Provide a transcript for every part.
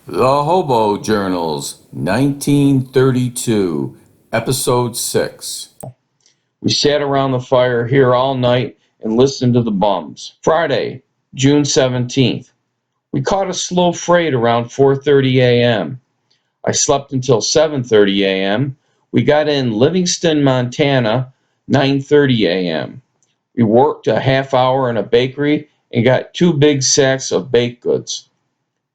The Hobo Journals, 1932, Episode 6. We sat around the fire here all night and listened to the bums. Friday, June 17th. We caught a slow freight around 4:30 a.m. I slept until 7:30 a.m. We got in Livingston, Montana, 9:30 a.m. We worked a half hour in a bakery and got 2 big sacks of baked goods.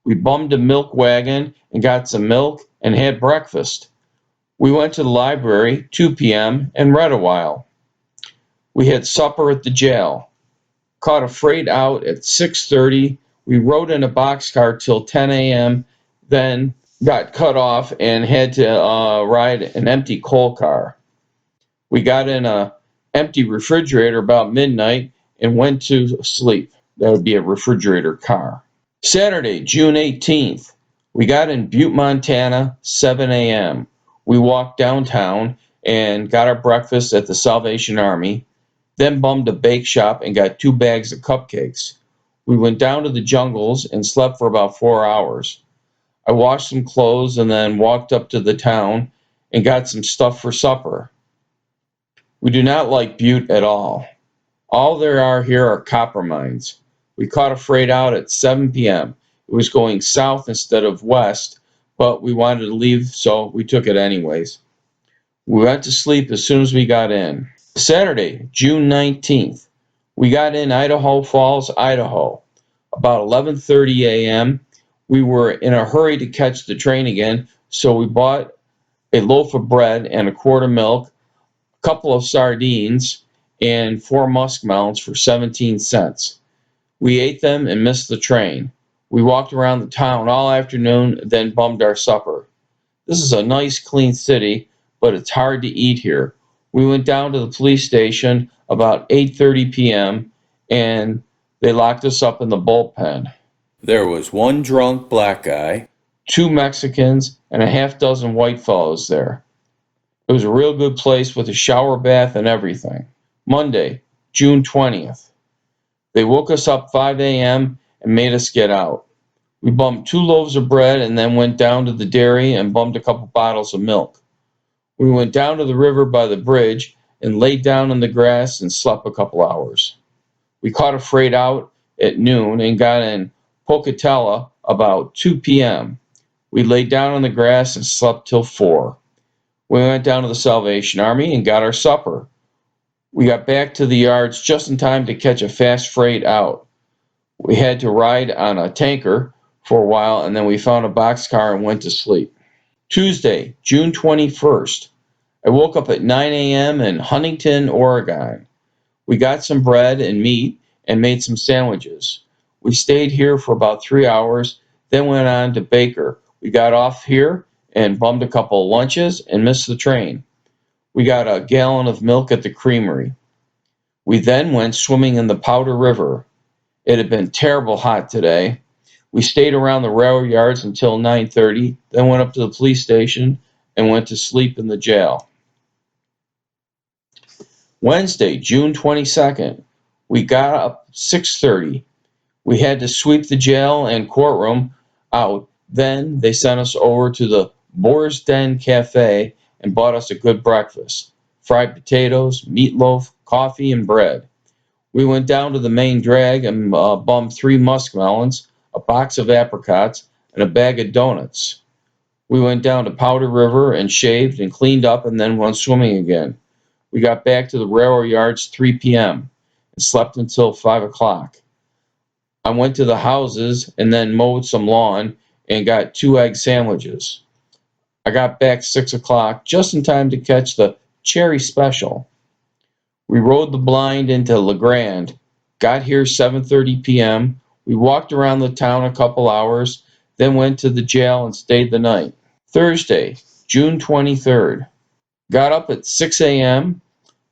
We bummed a milk wagon and got some milk and had breakfast. We went to the library, 2 p.m., and read a while. We had supper at the jail. Caught a freight out at 6:30. We rode in a boxcar till 10 a.m., then got cut off and had to ride an empty coal car. We got in a empty refrigerator about midnight and went to sleep. That would be a refrigerator car. Saturday, June 18th. We got in Butte, Montana, 7 a.m. We walked downtown and got our breakfast at the Salvation Army, then bummed a bake shop and got 2 bags of cupcakes. We went down to the jungles and slept for about 4 hours. I washed some clothes and then walked up to the town and got some stuff for supper. We do not like Butte at all. All there are here are copper mines. We caught a freight out at 7 p.m. It was going south instead of west, but we wanted to leave, so we took it anyways. We went to sleep as soon as we got in. Saturday, June 19th. We got in Idaho Falls, Idaho. About 11:30 a.m. We were in a hurry to catch the train again, so we bought a loaf of bread and a quart of milk, a couple of sardines, and 4 muskmelons for 17 cents. We ate them and missed the train. We walked around the town all afternoon, then bummed our supper. This is a nice, clean city, but it's hard to eat here. We went down to the police station about 8:30 p.m., and they locked us up in the bullpen. There was 1 drunk black guy, 2 Mexicans, and a half dozen white fellows there. It was a real good place with a shower bath and everything. Monday, June 20th. They woke us up 5 a.m. and made us get out. We bummed 2 loaves of bread and then went down to the dairy and bummed a couple bottles of milk. We went down to the river by the bridge and laid down in the grass and slept a couple hours. We caught a freight out at noon and got in Pocatello about 2 p.m. We laid down on the grass and slept till 4. We went down to the Salvation Army and got our supper. We got back to the yards just in time to catch a fast freight out. We had to ride on a tanker for a while, and then we found a boxcar and went to sleep. Tuesday, June 21st. I woke up at 9 a.m. in Huntington, Oregon. We got some bread and meat and made some sandwiches. We stayed here for about 3 hours, then went on to Baker. We got off here and bummed a couple of lunches and missed the train. We got a gallon of milk at the creamery. We then went swimming in the Powder River. It had been terrible hot today. We stayed around the railroad yards until 9:30, then went up to the police station and went to sleep in the jail. Wednesday, June 22nd. We got up 6:30. We had to sweep the jail and courtroom out. Then they sent us over to the Boar's Den Cafe and bought us a good breakfast. Fried potatoes, meatloaf, coffee, and bread. We went down to the main drag and bummed 3 muskmelons, a box of apricots, and a bag of donuts. We went down to Powder River and shaved and cleaned up and then went swimming again. We got back to the railroad yards 3 p.m. and slept until 5 o'clock. I went to the houses and then mowed some lawn and got 2 egg sandwiches. I got back 6 o'clock just in time to catch the cherry special. We rode the blind into La Grande, got here 7:30 p.m. We walked around the town a couple hours, then went to the jail and stayed the night. Thursday, June 23rd. Got up at 6 a.m.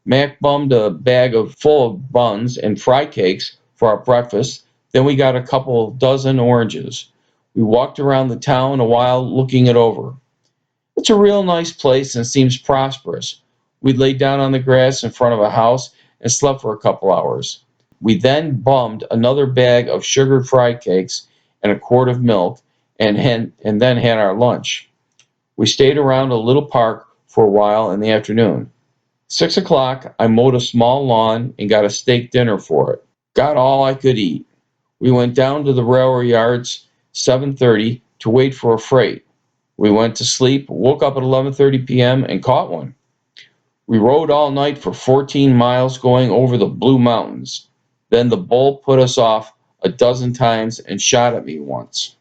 Mac bummed a bag full of buns and fry cakes for our breakfast. Then we got a couple dozen oranges. We walked around the town a while looking it over. It's a real nice place and seems prosperous. We laid down on the grass in front of a house and slept for a couple hours. We then bummed another bag of sugared fry cakes and a quart of milk and then had our lunch. We stayed around a little park for a while in the afternoon. 6 o'clock, I mowed a small lawn and got a steak dinner for it. Got all I could eat. We went down to the railroad yards 7:30 to wait for a freight. We went to sleep, woke up at 11:30 p.m. and caught one. We rode all night for 14 miles going over the Blue Mountains. Then the bull put us off a dozen times and shot at me once.